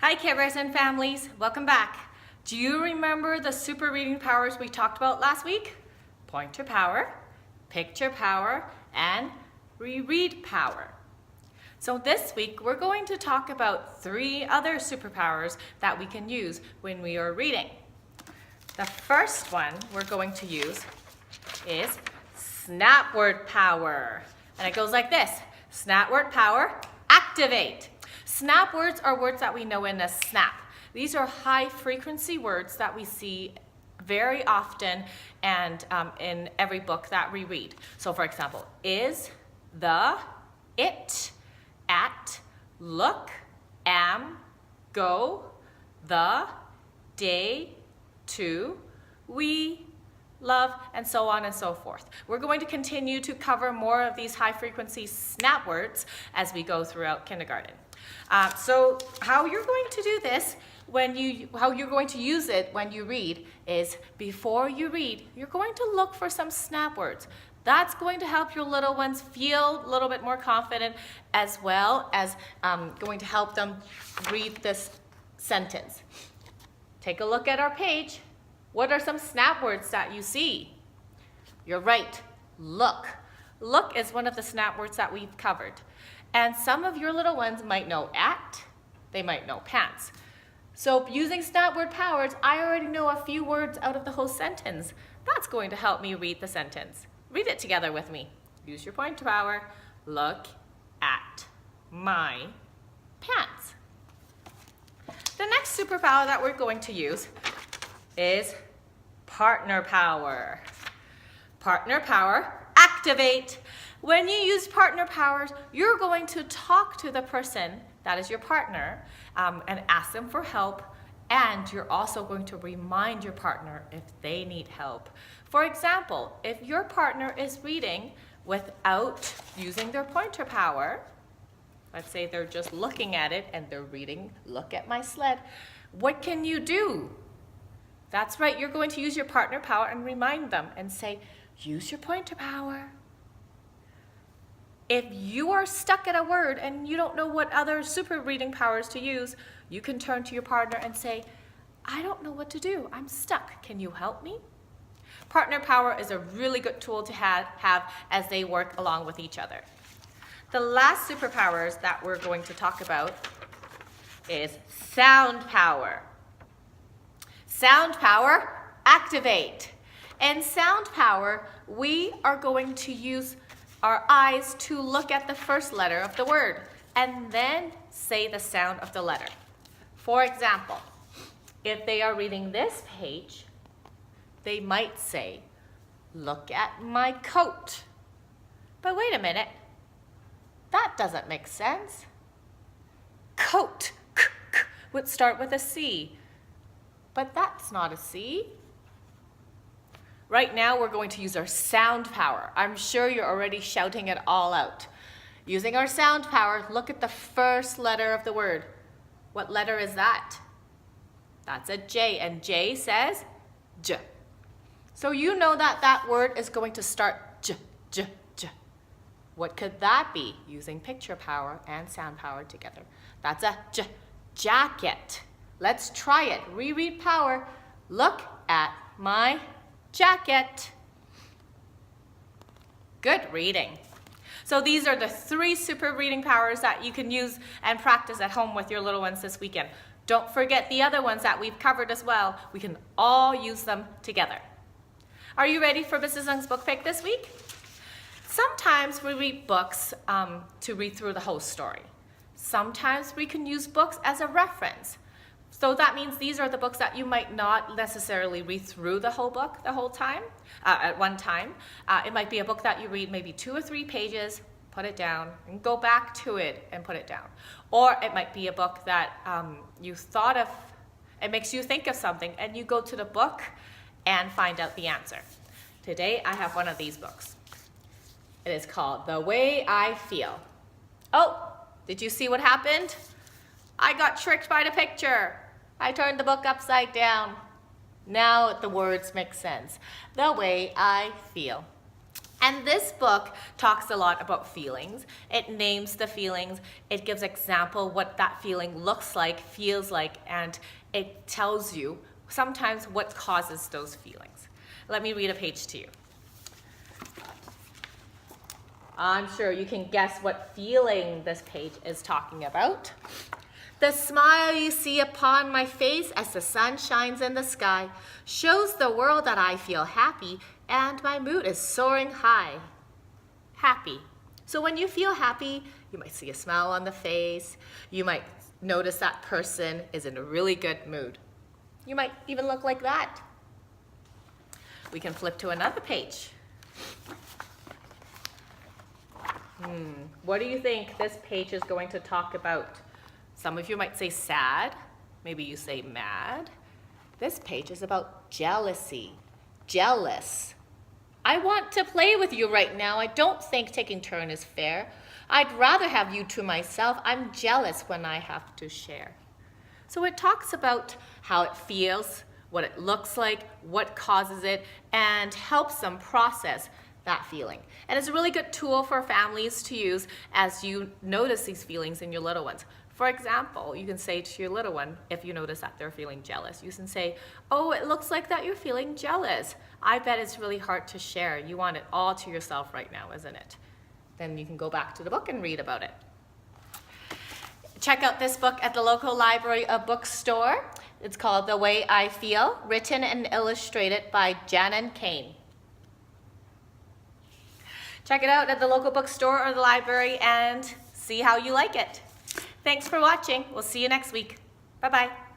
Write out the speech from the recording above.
Hi Caregivers and families, welcome back. Do you remember the super reading powers we talked about last week? Pointer power, picture power, and reread power. So this week we're going to talk about 3 other superpowers that we can use when we are reading. The first one we're going to use is snap word power. And it goes like this: snap word power, activate. Snap words are words that we know in a snap. These are high frequency words that we see very often and in every book that we read. So for example, is, the, it, at, look, am, go, the, day, to, we, love, and so on and so forth. We're going to continue to cover more of these high frequency snap words as we go throughout kindergarten. So how you're going to do this, how you're going to use it when you read is, before you read, you're going to look for some snap words. That's going to help your little ones feel a little bit more confident, as well as going to help them read this sentence. Take a look at our page. What are some snap words that you see? You're right, look. Look is one of the snap words that we've covered. And some of your little ones might know at, they might know pants. So using snap word powers, I already know a few words out of the whole sentence. That's going to help me read the sentence. Read it together with me. Use your pointer power. Look at my pants. The next superpower that we're going to use is partner power. Partner power, activate. When you use partner powers, you're going to talk to the person that is your partner and ask them for help, and you're also going to remind your partner if they need help. For example, if your partner is reading without using their pointer power, let's say they're just looking at it and they're reading, look at my sled, what can you do? That's right, you're going to use your partner power and remind them and say, use your pointer power. If you are stuck at a word and you don't know what other super reading powers to use, you can turn to your partner and say, I don't know what to do, I'm stuck, can you help me? Partner power is a really good tool to have as they work along with each other. The last superpowers that we're going to talk about is sound power. Sound power, activate. In sound power, we are going to use our eyes to look at the first letter of the word and then say the sound of the letter. For example, if they are reading this page, they might say, look at my coat. But wait a minute, that doesn't make sense. Coat would start with a C, but that's not a C. Right now, we're going to use our sound power. I'm sure you're already shouting it all out. Using our sound power, look at the first letter of the word. What letter is that? That's a J, and J says J. So you know that that word is going to start J, J, J. What could that be? Using picture power and sound power together. That's a J, jacket. Let's try it. Reread power. Look at my jacket. Good reading. So these are the 3 super reading powers that you can use and practice at home with your little ones this weekend. Don't forget the other ones that we've covered as well. We can all use them together. Are you ready for Mrs. Young's book pick this week? Sometimes we read books to read through the whole story. Sometimes we can use books as a reference. So that means these are the books that you might not necessarily read through the whole book the whole time, at one time. It might be a book that you read maybe 2 or 3 pages, put it down, and go back to it and put it down. Or it might be a book that you thought of, it makes you think of something, and you go to the book and find out the answer. Today I have one of these books. It is called The Way I Feel. Oh, did you see what happened? I got tricked by the picture. I turned the book upside down. Now the words make sense. The way I feel. And this book talks a lot about feelings. It names the feelings. It gives example what that feeling looks like, feels like, and it tells you sometimes what causes those feelings. Let me read a page to you. I'm sure you can guess what feeling this page is talking about. The smile you see upon my face as the sun shines in the sky shows the world that I feel happy and my mood is soaring high. Happy. So when you feel happy, you might see a smile on the face. You might notice that person is in a really good mood. You might even look like that. We can flip to another page. What do you think this page is going to talk about? Some of you might say sad. Maybe you say mad. This page is about jealousy. Jealous. I want to play with you right now. I don't think taking turn is fair. I'd rather have you to myself. I'm jealous when I have to share. So it talks about how it feels, what it looks like, what causes it, and helps them process that feeling. And it's a really good tool for families to use as you notice these feelings in your little ones. For example, you can say to your little one, if you notice that they're feeling jealous, you can say, oh, it looks like that you're feeling jealous. I bet it's really hard to share. You want it all to yourself right now, isn't it? Then you can go back to the book and read about it. Check out this book at the local library or bookstore. It's called The Way I Feel, written and illustrated by Janan Kane. Check it out at the local bookstore or the library and see how you like it. Thanks for watching. We'll see you next week. Bye-bye.